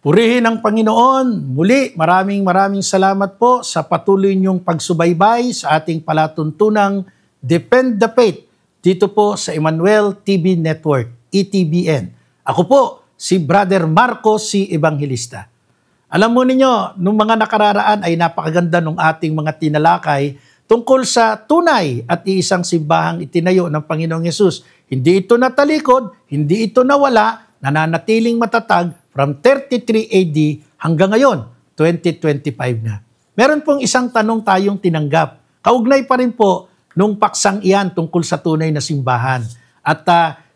Purihin ang Panginoon. Muli, maraming salamat po sa patuloy niyong pagsubaybay sa ating palatuntunang Defend the Faith dito po sa Emmanuel TV Network, ETBN. Ako po, si Brother Marco C. Evangelista. Alam mo ninyo, nung mga nakararaan ay napakaganda nung ating mga tinalakay tungkol sa tunay at iisang simbahang itinayo ng Panginoong Yesus. Hindi ito natalikod, hindi ito nawala, nananatiling matatag from 33 AD hanggang ngayon, 2025 na. Meron pong isang tanong tayong tinanggap. Kaugnay pa rin po nung paksang iyan tungkol sa tunay na simbahan. At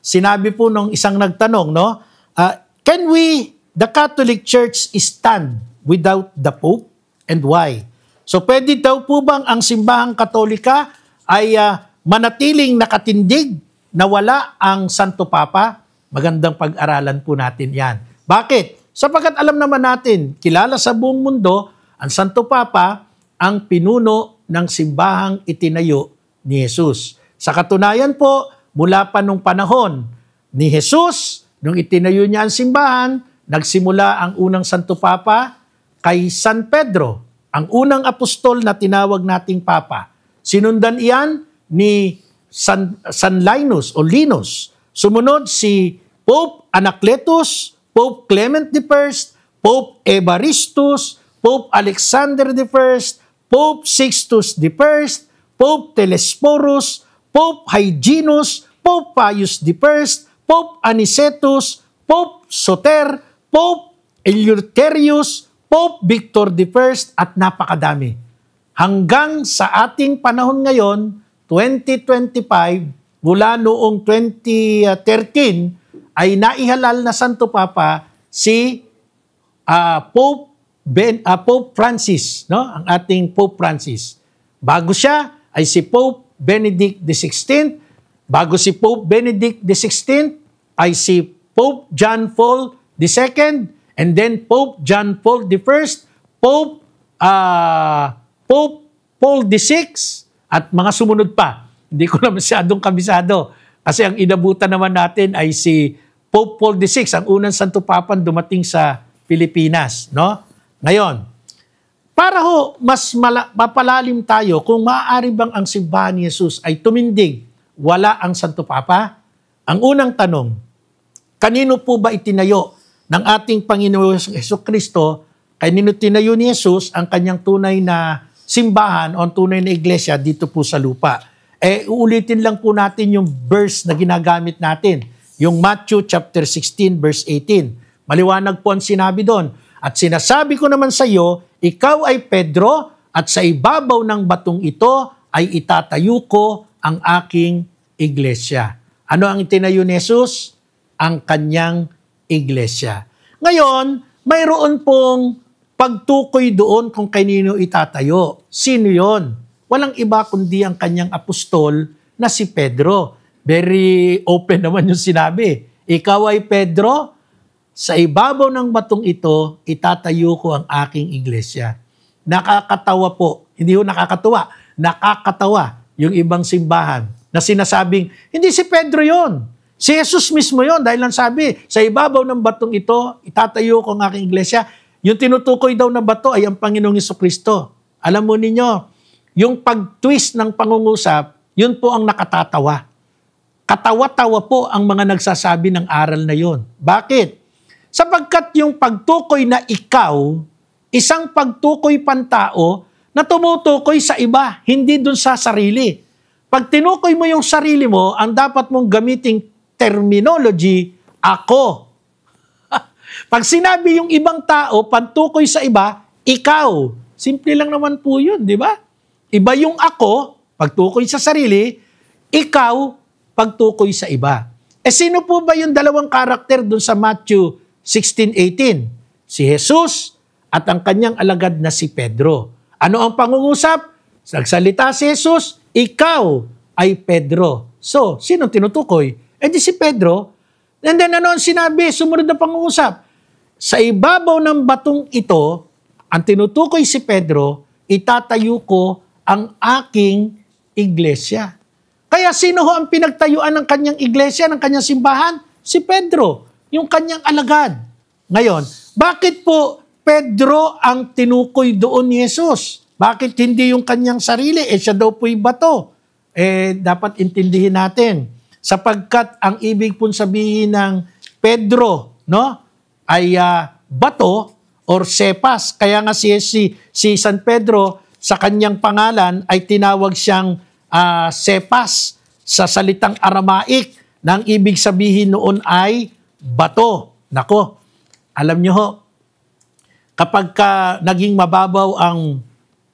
sinabi po nung isang nagtanong, no, can we, the Catholic Church, stand without the Pope? And why? So pwede daw po bang ang simbahang Katolika ay manatiling nakatindig na wala ang Santo Papa? Magandang pag-aralan po natin yan. Bakit? Sapagkat alam naman natin, kilala sa buong mundo, ang Santo Papa ang pinuno ng simbahang itinayo ni Jesus. Sa katunayan po, mula pa nung panahon ni Jesus, nung itinayo niya ang simbahan, nagsimula ang unang Santo Papa kay San Pedro, ang unang apostol na tinawag nating Papa. Sinundan iyan ni San Linus o Linus. Sumunod si Pope Anacletus, Pope Clement I, Pope Evaristus, Pope Alexander I, Pope Sixtus I, Pope Telesporus, Pope Hyginus, Pope Pius I, Pope Anicetus, Pope Soter, Pope Eleutherius, Pope Victor I, at napakadami. Hanggang sa ating panahon ngayon, 2025, mula noong 2013, ay naihalal na Santo Papa si Pope Francis, no? Ang ating Pope Francis. Bago siya ay si Pope Benedict XVI. Bago si Pope Benedict XVI ay si Pope John Paul II, and then Pope John Paul I, Pope Paul VI, at mga sumunod pa. Hindi ko na masyadong kabisado. Kasi ang inabutan naman natin ay si Pope Paul VI, ang unang Santo Papa dumating sa Pilipinas, no? Ngayon, para ho mas mapalalim tayo kung maaari bang ang simbahan ni Jesus ay tumindig, wala ang Santo Papa? Ang unang tanong, kanino po ba itinayo ng ating Panginoon Jesucristo? Kanino tinayo ni Jesus ang kanyang tunay na simbahan o tunay na iglesia dito po sa lupa? Uulitin lang po natin yung verse na ginagamit natin. Yung Matthew chapter 16 verse 18. Maliwanag po ang sinabi doon. At sinasabi ko naman sa iyo, ikaw ay Pedro, at sa ibabaw ng batong ito ay itatayo ko ang aking iglesia. Ano ang itinayo ni Jesus? Ang kanyang iglesia. Ngayon, mayroon pong pagtukoy doon kung kanino itatayo. Sino yon? Walang iba kundi ang kanyang apostol na si Pedro. Very open naman yung sinabi. Ikaw ay Pedro, sa ibabaw ng batong ito, itatayo ko ang aking iglesia. Nakakatawa po. Hindi ho nakakatuwa. Nakakatawa yung ibang simbahan na sinasabing, hindi si Pedro yon. Si Jesus mismo yon. Dahil lang sabi, sa ibabaw ng batong ito, itatayo ko ang aking iglesia. Yung tinutukoy daw na bato ay ang Panginoong Jesucristo. Alam mo ninyo, yung pag-twist ng pangungusap, yun po ang nakatatawa. Katawa-tawa po ang mga nagsasabi ng aral na yun. Bakit? Sapagkat yung pagtukoy na ikaw, isang pagtukoy pantao na tumutukoy sa iba, hindi dun sa sarili. Pag tinukoy mo yung sarili mo, ang dapat mong gamiting terminology, ako. Pag sinabi yung ibang tao, pantukoy sa iba, ikaw. Simple lang naman po yun, di ba? Iba yung ako, pagtukoy sa sarili, ikaw, pagtukoy sa iba. Sino po ba yung dalawang karakter dun sa Matthew 16:18? Si Jesus at ang kanyang alagad na si Pedro. Ano ang pangungusap? Nagsalita si Jesus, ikaw ay Pedro. So, sino tinutukoy? Di si Pedro. And then ano ang sinabi? Sumunod na pangungusap. sa ibabaw ng batong ito, ang tinutukoy si Pedro, itatayo ko ang aking iglesia. Kaya sino ho ang pinagtayuan ng kanyang iglesia, ng kanyang simbahan? Si Pedro, yung kanyang alagad. Ngayon, bakit po Pedro ang tinukoy doon ni Jesus? Bakit hindi yung kanyang sarili? Siya daw po'y bato. Dapat intindihin natin. Sapagkat ang ibig pong sabihin ng Pedro, no, ay bato or sepas. Kaya nga si San Pedro sa kanyang pangalan ay tinawag siyang sepas sa salitang Aramaic na ang ibig sabihin noon ay bato. Nako, alam nyo ho, kapag naging mababaw ang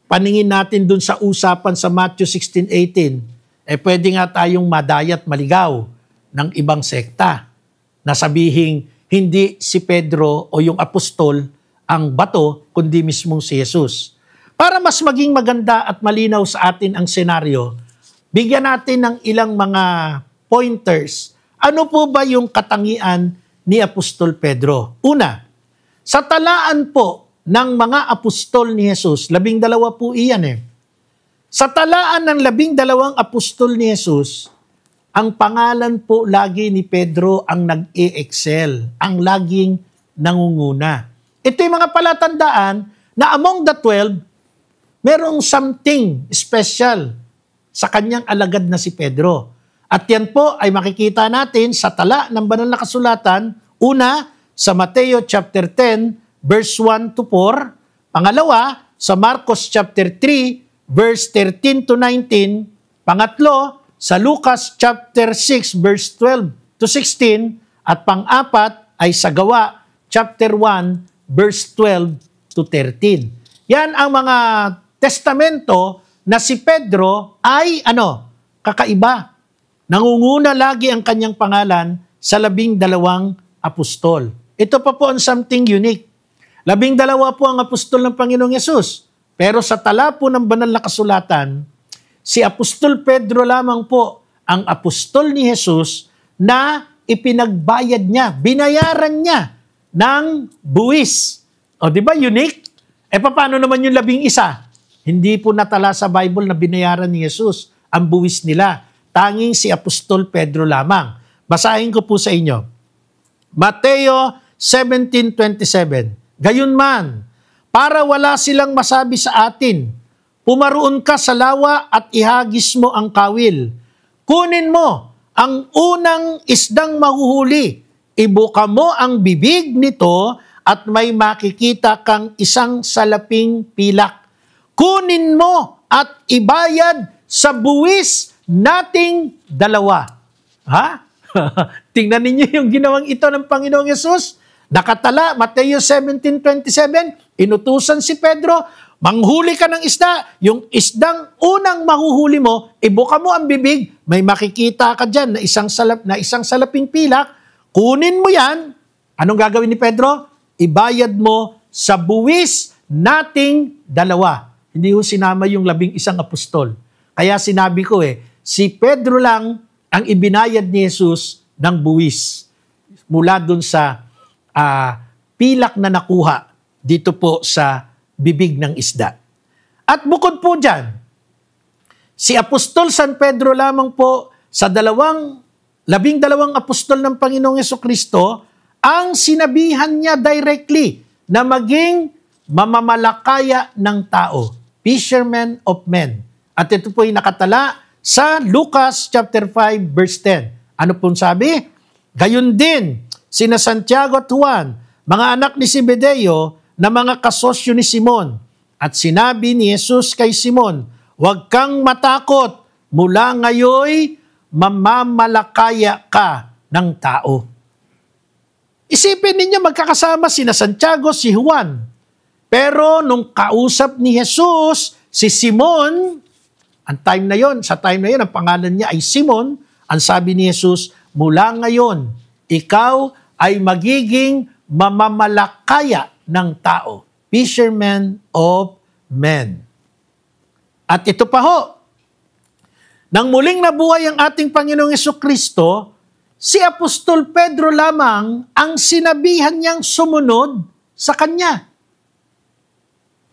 paningin natin dun sa usapan sa Matthew 16:18, pwede nga tayong madayat maligaw ng ibang sekta na sabihing hindi si Pedro o yung apostol ang bato, kundi mismong si Jesus. Para mas maging maganda at malinaw sa atin ang senaryo, bigyan natin ng ilang mga pointers. Ano po ba yung katangian ni Apostol Pedro? Una, sa talaan po ng mga apostol ni Jesus, 12 po iyan Sa talaan ng 12 apostol ni Jesus, ang pangalan po lagi ni Pedro ang nag-e-excel, ang laging nangunguna. Ito yung mga palatandaan na among the 12, merong something special sa kanyang alagad na si Pedro. At yan po ay makikita natin sa tala ng banal na kasulatan, una, sa Mateo chapter 10, verse 1 to 4, pangalawa, sa Marcos chapter 3, verse 13 to 19, pangatlo, sa Lucas chapter 6, verse 12 to 16, at pang-apat ay sa Gawa chapter 1, verse 12 to 13. Yan ang mga testamento na si Pedro ay kakaiba. Nangunguna lagi ang kanyang pangalan sa 12 apostol. Ito pa po ang something unique. 12 po ang apostol ng Panginoong Yesus. Pero sa tala po ng banal na kasulatan, si Apostol Pedro lamang po ang apostol ni Jesus na ipinagbayad niya, binayaran niya ng buwis. O di ba unique? Paano naman yung 11? Hindi po natala sa Bible na binayaran ni Jesus ang buwis nila. Tanging si Apostol Pedro lamang. Basahin ko po sa inyo. Mateo 17:27. Gayunman, para wala silang masabi sa atin, pumaroon ka sa lawa at ihagis mo ang kawil. Kunin mo ang unang isdang mahuhuli. Ibuka mo ang bibig nito at may makikita kang isang salaping pilak. Kunin mo at ibayad sa buwis nating 2. Ha? Tingnan ninyo yung ginawang ito ng Panginoong Yesus. Nakatala, Mateo 17:27, inutusan si Pedro, manghuli ka ng isda, yung isdang unang mahuhuli mo, ibuka mo ang bibig, may makikita ka dyan na isang salaping pilak, kunin mo yan. Anong gagawin ni Pedro? Ibayad mo sa buwis nating 2. Hindi ho sinama yung 11 apostol. Kaya sinabi ko si Pedro lang ang ibinayad ni Jesus ng buwis mula dun sa pilak na nakuha dito po sa bibig ng isda. At bukod po dyan, si Apostol San Pedro lamang po sa 12 apostol ng Panginoong Jesucristo ang sinabihan niya directly na maging mamamalakaya ng tao, fishermen of men. At ito po ay nakatala sa Lucas chapter 5 verse 10. Ano pong sabi? Gayon din, sina Santiago at Juan, mga anak ni Zebedeo, na mga kasosyo ni Simon. At sinabi ni Jesus kay Simon, huwag kang matakot, mula ngayoy mamamalakaya ka ng tao. Isipin ninyo magkakasama sina Santiago, si Juan. Pero nung kausap ni Jesus, si Simon, sa time na yon, ang pangalan niya ay Simon, ang sabi ni Jesus, mula ngayon, ikaw ay magiging mamamalakaya ng tao. Fishermen of men. At ito pa ho, nang muling nabuhay ang ating Panginoong Jesucristo, si Apostol Pedro lamang ang sinabihan niyang sumunod sa kanya.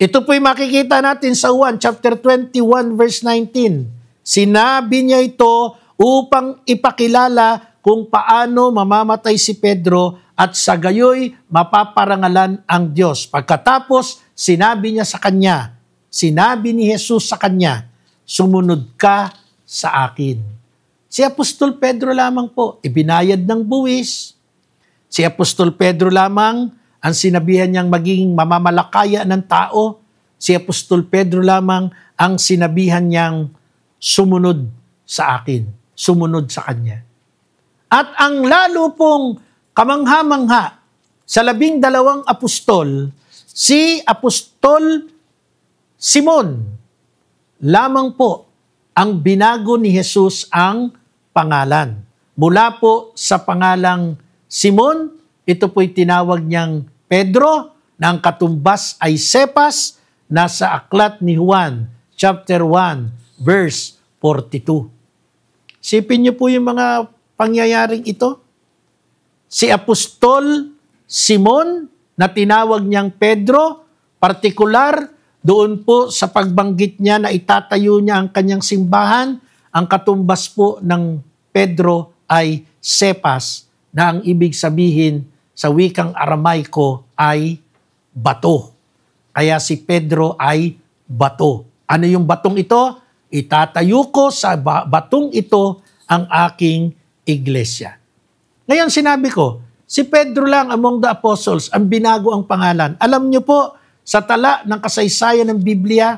Ito po'y makikita natin sa 1 chapter 21 verse 19. Sinabi niya ito upang ipakilala kung paano mamamatay si Pedro at sa gayoy mapaparangalan ang Diyos. Pagkatapos, sinabi niya sa kanya, sinabi ni Jesus sa kanya, sumunod ka sa akin. Si Apostol Pedro lamang po, ibinayad ng buwis. Si Apostol Pedro lamang ang sinabihan niyang magiging mamamalakaya ng tao. Si Apostol Pedro lamang ang sinabihan niyang sumunod sa akin, sumunod sa kanya. At ang lalo pong kamangha-mangha sa 12 apostol, si Apostol Simon lamang po ang binago ni Jesus ang pangalan. Mula po sa pangalang Simon, ito po'y tinawag niyang Pedro, na ang katumbas ay Cephas, nasa aklat ni Juan, chapter 1, verse 42. Sipin niyo po yung mga pangyayaring ito. Si Apostol Simon, na tinawag niyang Pedro, partikular doon po sa pagbanggit niya na itatayo niya ang kanyang simbahan, ang katumbas po ng Pedro ay Cephas, na ang ibig sabihin sa wikang Aramaiko ay bato. Kaya si Pedro ay bato. Ano yung batong ito? Itatayo ko sa batong ito ang aking iglesia. Ngayon sinabi ko, si Pedro lang among the apostles ang binago ang pangalan. Alam niyo po, sa tala ng kasaysayan ng Biblia,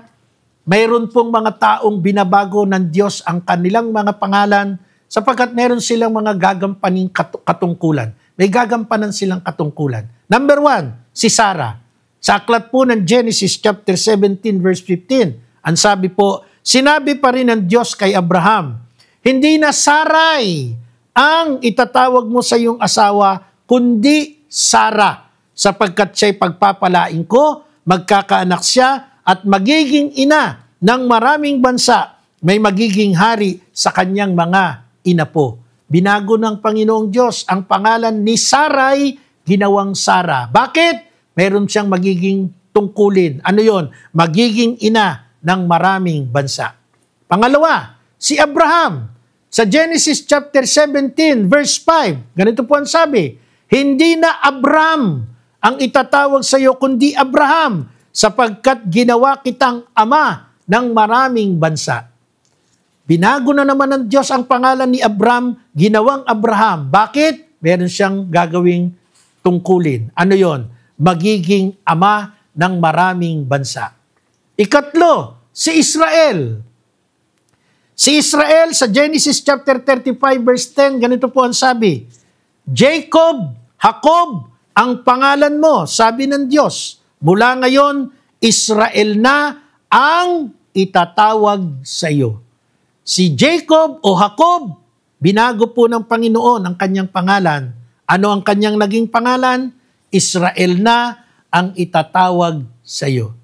mayroon pong mga taong binabago ng Diyos ang kanilang mga pangalan sapagkat meron silang mga gagampaning katungkulan. May gagampanan silang katungkulan. Number 1, si Sarah. Sa aklat po ng Genesis chapter 17 verse 15, ang sabi po, sinabi pa rin ng Diyos kay Abraham, hindi na Sarai ang itatawag mo sa iyong asawa, kundi Sarah, sapagkat siya'y pagpapalain ko, magkakaanak siya at magiging ina ng maraming bansa, may magiging hari sa kanyang mga inapo. Binago ng Panginoong Diyos ang pangalan ni Sarai, ginawang Sara. Bakit? Meron siyang magiging tungkulin. Ano yon? Magiging ina ng maraming bansa. Pangalawa, si Abraham. Sa Genesis chapter 17 verse 5, ganito po ang sabi, hindi na Abram ang itatawag sa iyo kundi Abraham, sapagkat ginawa kitang ama ng maraming bansa. Binago na naman ng Diyos ang pangalan ni Abram, ginawang Abraham. Bakit? Meron siyang gagawing tungkulin. Ano yon? Magiging ama ng maraming bansa. Ikatlo, si Israel. Si Israel sa Genesis chapter 35 verse 10, ganito po ang sabi, Jacob, ang pangalan mo, sabi ng Diyos, mula ngayon, Israel na ang itatawag sa iyo. Si Jacob o Jacob, binago po ng Panginoon ang kanyang pangalan. Ano ang kanyang naging pangalan? Israel na ang itatawag sa iyo.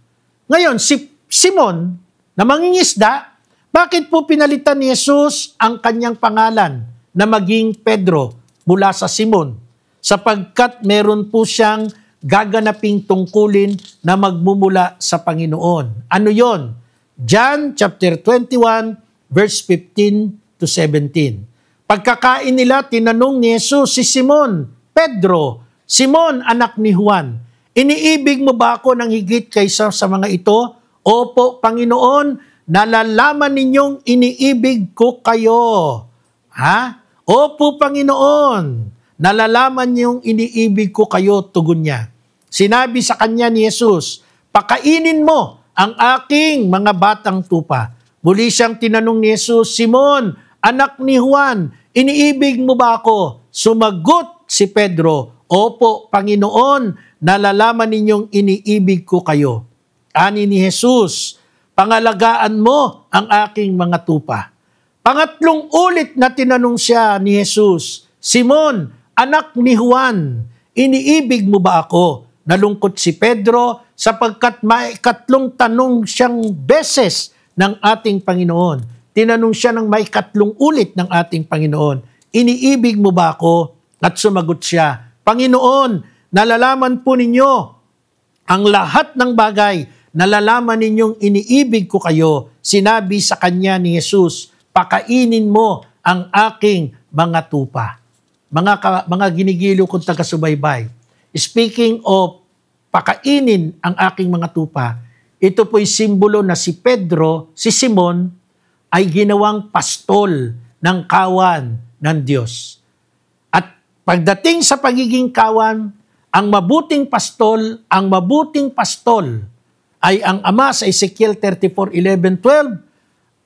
Ngayon, si Simon, na mangingisda, bakit po pinalitan ni Jesus ang kanyang pangalan na maging Pedro mula sa Simon? Sapagkat meron po siyang gaganaping tungkulin na magmumula sa Panginoon. Ano yon? John chapter 21 verse 15 to 17. Pagkakain nila, tinanong ni Jesus si Simon, Pedro, Simon, anak ni Juan, iniibig mo ba ako ng higit kaysa sa mga ito? Opo, Panginoon, nalalaman ninyong iniibig ko kayo. Ha? Opo, Panginoon, nalalaman niyong iniibig ko kayo, tugon niya. Sinabi sa kanya ni Jesus, pakainin mo ang aking mga batang tupa. Muli siyang tinanong ni Jesus, Simon, anak ni Juan, iniibig mo ba ako? Sumagot si Pedro, opo, Panginoon, nalalaman ninyong iniibig ko kayo. Ani ni Jesus, pangalagaan mo ang aking mga tupa. Pangatlong ulit na tinanong siya ni Jesus, Simon, anak ni Juan, iniibig mo ba ako? Nalungkot si Pedro sapagkat may katlong tanong siyang beses ng ating Panginoon. Tinanong siya ng may katlong ulit ng ating Panginoon, iniibig mo ba ako? At sumagot siya, Panginoon, nalalaman po ninyo ang lahat ng bagay, nalalaman ninyong iniibig ko kayo. Sinabi sa kanya ni Jesus, pakainin mo ang aking mga tupa. Mga ginigiliw kong taga-subaybay, speaking of pakainin ang aking mga tupa, ito po'y simbolo na si Pedro, si Simon, ay ginawang pastol ng kawan ng Diyos. At pagdating sa pagiging kawan, ang mabuting pastol ay ang Ama sa Ezekiel 34:11-12.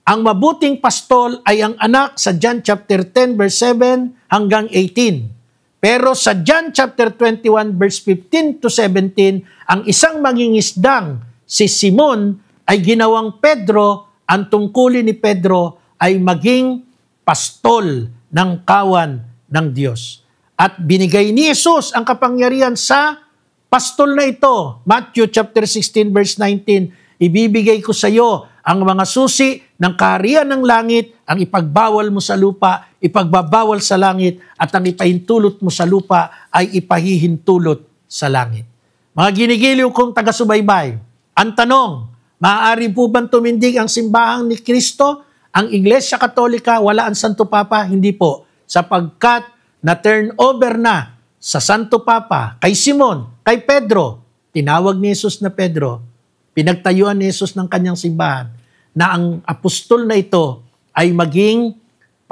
Ang mabuting pastol ay ang anak sa John chapter 10 verse 7 hanggang 18. Pero sa John chapter 21 verse 15 to 17, ang isang mangingisdang si Simon ay ginawang Pedro, ang tungkulin ni Pedro ay maging pastol ng kawan ng Diyos. At binigay ni Jesus ang kapangyarihan sa pastol na ito. Matthew chapter 16 verse 19, ibibigay ko sa iyo ang mga susi ng kaharian ng langit, ang ipagbawal mo sa lupa, ipagbabawal sa langit, at ang ipahintulot mo sa lupa ay ipahihintulot sa langit. Mga ginigiliw kong taga-subaybay, ang tanong, maaari po bang tumindig ang simbahan ni Kristo? Ang Iglesia Katolika, wala ang Santo Papa? Hindi po. Sapagkat na-turn over na sa Santo Papa, kay Simon, kay Pedro, tinawag ni Jesus na Pedro, pinagtayuan ni Jesus ng kanyang simbahan, na ang apostol na ito ay maging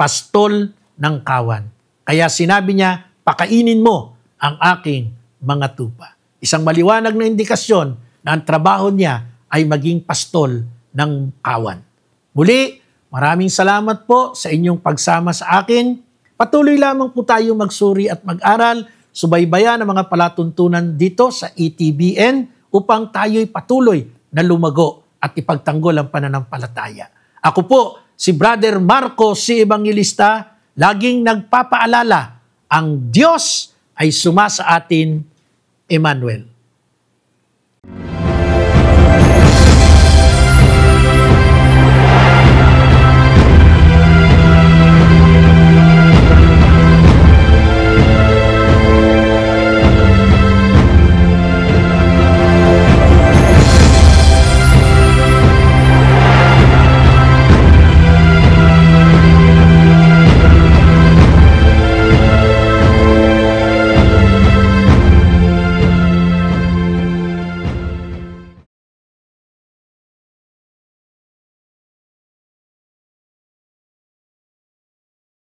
pastol ng kawan. Kaya sinabi niya, pakainin mo ang aking mga tupa. Isang maliwanag na indikasyon na ang trabaho niya ay maging pastol ng kawan. Muli, maraming salamat po sa inyong pagsama sa akin. Patuloy lamang po tayo magsuri at mag-aral, subaybayan ang mga palatuntunan dito sa ETBN upang tayo'y patuloy na lumago at ipagtanggol ang pananampalataya. Ako po, si Brother Marco si Evangelista, laging nagpapaalala, ang Diyos ay suma sa atin, Emmanuel.